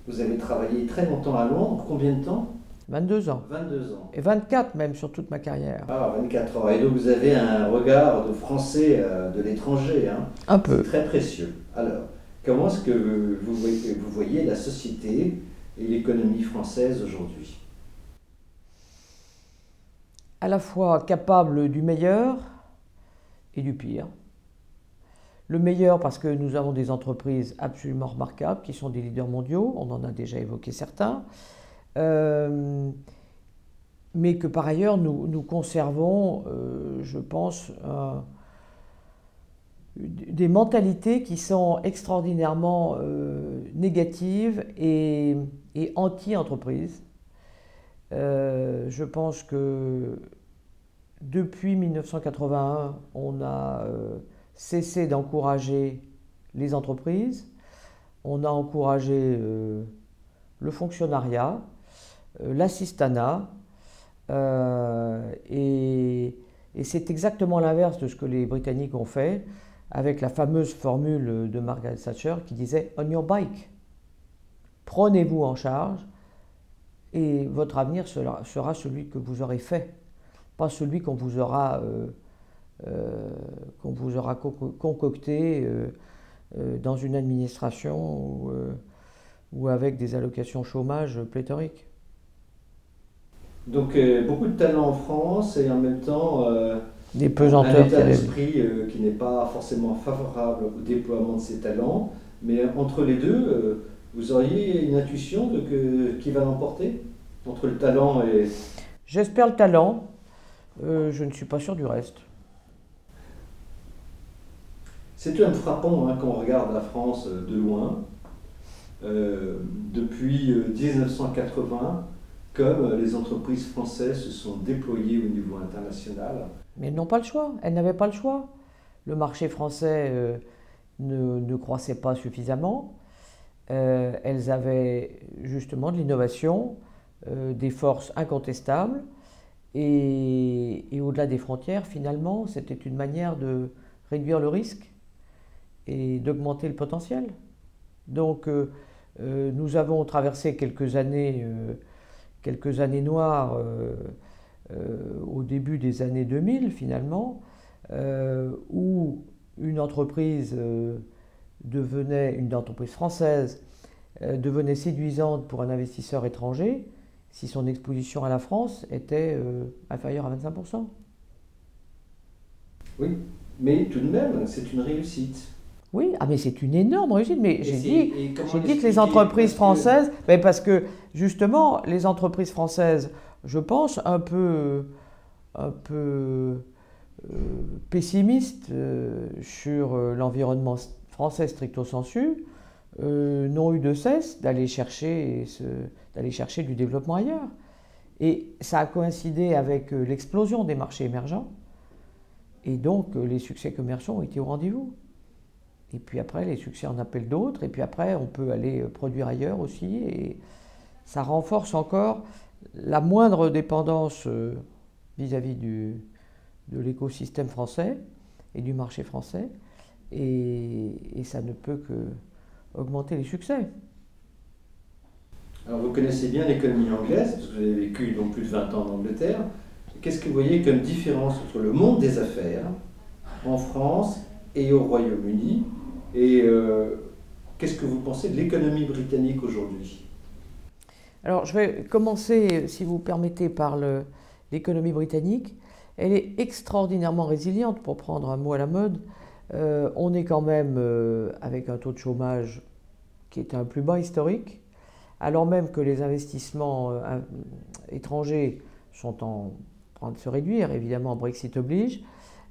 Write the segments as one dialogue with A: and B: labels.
A: Vous avez travaillé très longtemps à Londres. Combien de temps?
B: 22 ans.
A: 22 ans.
B: Et 24 même sur toute ma carrière.
A: Ah, 24 ans. Et donc vous avez un regard de Français de l'étranger, hein.
B: Un
A: C'est
B: peu.
A: très précieux. Alors, comment est-ce que vous voyez la société et l'économie française aujourd'hui?
B: À la fois capable du meilleur et du pire. Le meilleur parce que nous avons des entreprises absolument remarquables qui sont des leaders mondiaux, on en a déjà évoqué certains, mais que par ailleurs nous conservons, je pense, des mentalités qui sont extraordinairement négatives et anti-entreprise. Je pense que depuis 1981, on a cessé d'encourager les entreprises, on a encouragé le fonctionnariat, l'assistanat, et c'est exactement l'inverse de ce que les Britanniques ont fait avec la fameuse formule de Margaret Thatcher qui disait « On your bike ». Prenez-vous en charge et votre avenir sera celui que vous aurez fait, pas celui qu'on vous aura concocté dans une administration ou avec des allocations chômage pléthoriques.
A: Donc beaucoup de talent en France et en même temps
B: Des
A: un
B: pesanteurs
A: état
B: terribles.
A: d'esprit qui n'est pas forcément favorable au déploiement de ces talents. Mais entre les deux, vous auriez une intuition qui va l'emporter entre le talent et...
B: J'espère le talent, je ne suis pas sûr du reste.
A: C'est tout de même frappant, hein, quand on regarde la France de loin. Depuis 1980, comme les entreprises françaises se sont déployées au niveau international.
B: Mais elles n'ont pas le choix, elles n'avaient pas le choix. Le marché français ne croissait pas suffisamment. Elles avaient justement de l'innovation, des forces incontestables. Et au-delà des frontières, finalement, c'était une manière de réduire le risque et d'augmenter le potentiel. Donc, nous avons traversé quelques années noires au début des années 2000, finalement, où une entreprise une entreprise française devenait séduisante pour un investisseur étranger si son exposition à la France était inférieure à 25%.
A: Oui, mais tout de même, c'est une réussite.
B: Oui, ah mais c'est une énorme réussite. Mais j'ai dit que les
A: l'expliquer?
B: entreprises
A: Parce que
B: françaises, mais parce que justement, les entreprises françaises, je pense, un peu pessimistes sur l'environnement français stricto sensu, n'ont eu de cesse d'aller chercher du développement ailleurs. Et ça a coïncidé avec l'explosion des marchés émergents, et donc les succès commerciaux ont été au rendez-vous. Et puis après, les succès en appellent d'autres, et puis après, on peut aller produire ailleurs aussi, et ça renforce encore la moindre dépendance vis-à-vis de l'écosystème français et du marché français, et ça ne peut que augmenter les succès.
A: Alors vous connaissez bien l'économie anglaise, parce que vous avez vécu donc plus de 20 ans en Angleterre. Qu'est-ce que vous voyez comme différence entre le monde des affaires en France et au Royaume-Uni? Et qu'est-ce que vous pensez de l'économie britannique aujourd'hui?
B: Alors je vais commencer, si vous permettez, par l'économie britannique. Elle est extraordinairement résiliente, pour prendre un mot à la mode. On est quand même avec un taux de chômage qui est un plus bas historique, alors même que les investissements étrangers sont en train de se réduire, évidemment, Brexit oblige.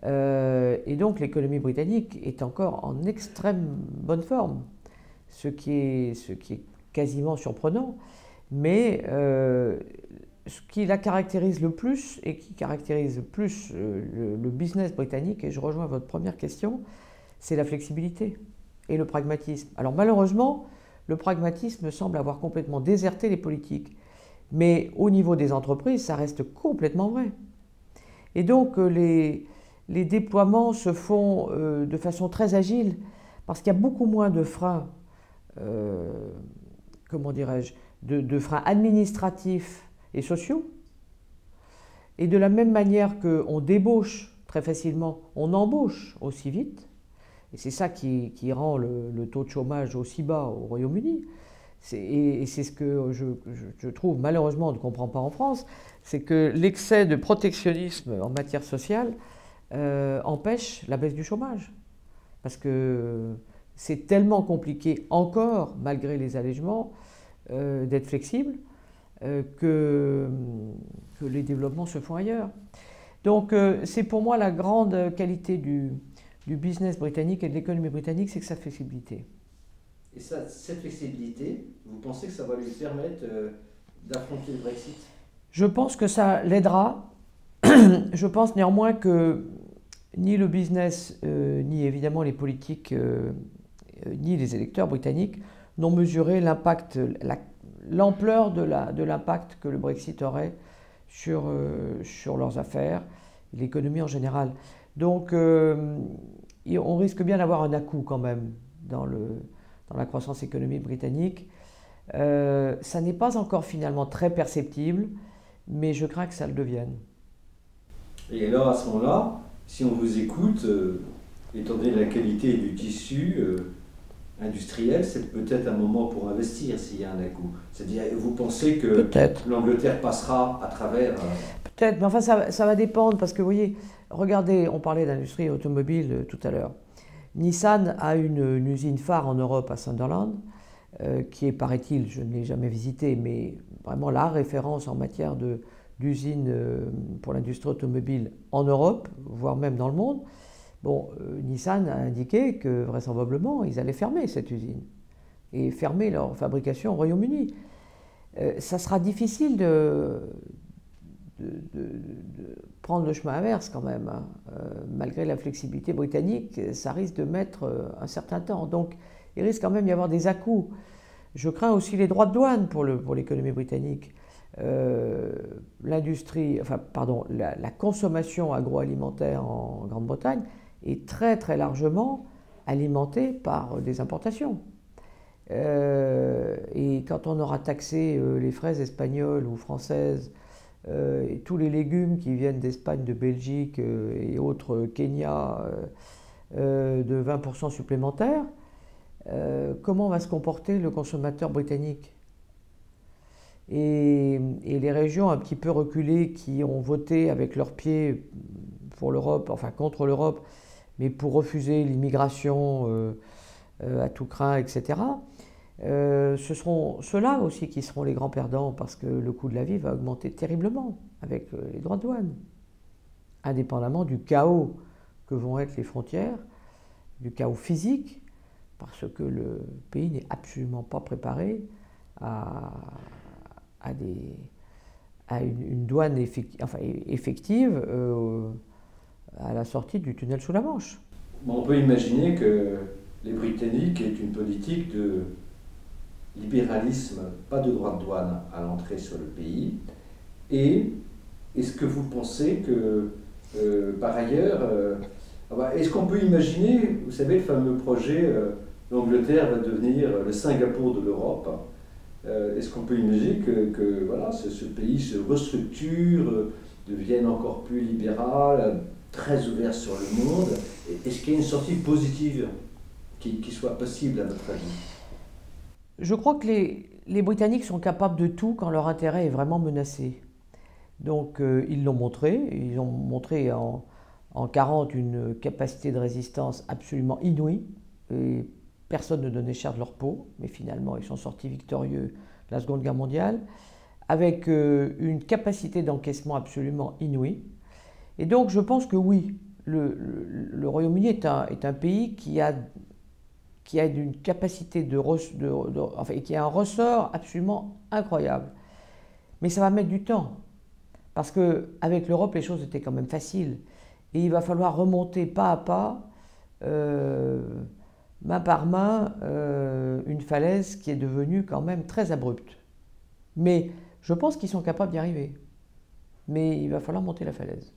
B: Et donc l'économie britannique est encore en extrême bonne forme, ce qui est quasiment surprenant. Mais ce qui la caractérise le plus et qui caractérise le plus le business britannique, et je rejoins votre première question, c'est la flexibilité et le pragmatisme. Alors malheureusement, le pragmatisme semble avoir complètement déserté les politiques. Mais au niveau des entreprises, ça reste complètement vrai. Et donc les déploiements se font de façon très agile, parce qu'il y a beaucoup moins de freins comment dirais-je, de freins administratifs et sociaux. Et de la même manière qu'on débauche très facilement, on embauche aussi vite. Et c'est ça qui rend le taux de chômage aussi bas au Royaume-Uni. Et c'est ce que je trouve, malheureusement, on ne comprend pas en France, c'est que l'excès de protectionnisme en matière sociale empêche la baisse du chômage. Parce que c'est tellement compliqué encore, malgré les allègements, d'être flexible, que les développements se font ailleurs. Donc c'est pour moi la grande qualité du business britannique et de l'économie britannique, c'est que sa flexibilité.
A: Et ça, cette flexibilité, vous pensez que ça va lui permettre d'affronter le Brexit?
B: Je pense que ça l'aidera. Je pense néanmoins que ni le business, ni évidemment les politiques, ni les électeurs britanniques n'ont mesuré l'impact, l'ampleur de l'impact que le Brexit aurait sur leurs affaires, l'économie en général. Donc on risque bien d'avoir un à-coup quand même dans la croissance économique britannique. Ça n'est pas encore finalement très perceptible, mais je crains que ça le devienne.
A: Et alors à ce moment-là, si on vous écoute, étant donné la qualité du tissu industriel, c'est peut-être un moment pour investir s'il y a un à-coup. C'est-à-dire, vous pensez que l'Angleterre passera à travers...
B: Peut-être, mais enfin ça va dépendre, parce que vous voyez, regardez, on parlait d'industrie automobile tout à l'heure. Nissan a une usine phare en Europe à Sunderland, qui est, paraît-il, je ne l'ai jamais visitée, mais vraiment la référence en matière d'usine pour l'industrie automobile en Europe, voire même dans le monde. Bon, Nissan a indiqué que vraisemblablement, ils allaient fermer cette usine et fermer leur fabrication au Royaume-Uni. Ça sera difficile de prendre le chemin inverse quand même. Hein. Malgré la flexibilité britannique, ça risque de mettre un certain temps. Donc, il risque quand même d'y avoir des à-coups. Je crains aussi les droits de douane pour l'économie britannique. La consommation agroalimentaire en Grande-Bretagne est très très largement alimentée par des importations. Et quand on aura taxé les fraises espagnoles ou françaises, et tous les légumes qui viennent d'Espagne, de Belgique et autres Kenya de 20% supplémentaires, comment va se comporter le consommateur britannique? Et les régions un petit peu reculées qui ont voté avec leurs pieds pour l'Europe, enfin contre l'Europe, mais pour refuser l'immigration à tout craint, etc., ce seront ceux-là aussi qui seront les grands perdants, parce que le coût de la vie va augmenter terriblement avec les droits de douane, indépendamment du chaos que vont être les frontières, du chaos physique, parce que le pays n'est absolument pas préparé à une douane effective à la sortie du tunnel sous la Manche.
A: Bon, on peut imaginer que les Britanniques aient une politique de libéralisme, pas de droits de douane à l'entrée sur le pays. Et est-ce que vous pensez que, par ailleurs, est-ce qu'on peut imaginer, vous savez, le fameux projet l'Angleterre va devenir le Singapour de l'Europe. Est-ce qu'on peut imaginer que voilà, ce pays se restructure, devienne encore plus libéral, très ouvert sur le monde? Est-ce qu'il y a une sortie positive qui soit possible à votre avis?
B: Je crois que les Britanniques sont capables de tout quand leur intérêt est vraiment menacé. Donc ils l'ont montré. Ils ont montré en 1940 une capacité de résistance absolument inouïe. Et personne ne donnait cher de leur peau, mais finalement ils sont sortis victorieux de la Seconde Guerre mondiale, avec une capacité d'encaissement absolument inouïe. Et donc je pense que oui, le Royaume-Uni est un pays qui a une capacité qui a un ressort absolument incroyable. Mais ça va mettre du temps, parce qu'avec l'Europe, les choses étaient quand même faciles. Et il va falloir remonter pas à pas, main par main, une falaise qui est devenue quand même très abrupte. Mais je pense qu'ils sont capables d'y arriver. Mais il va falloir monter la falaise.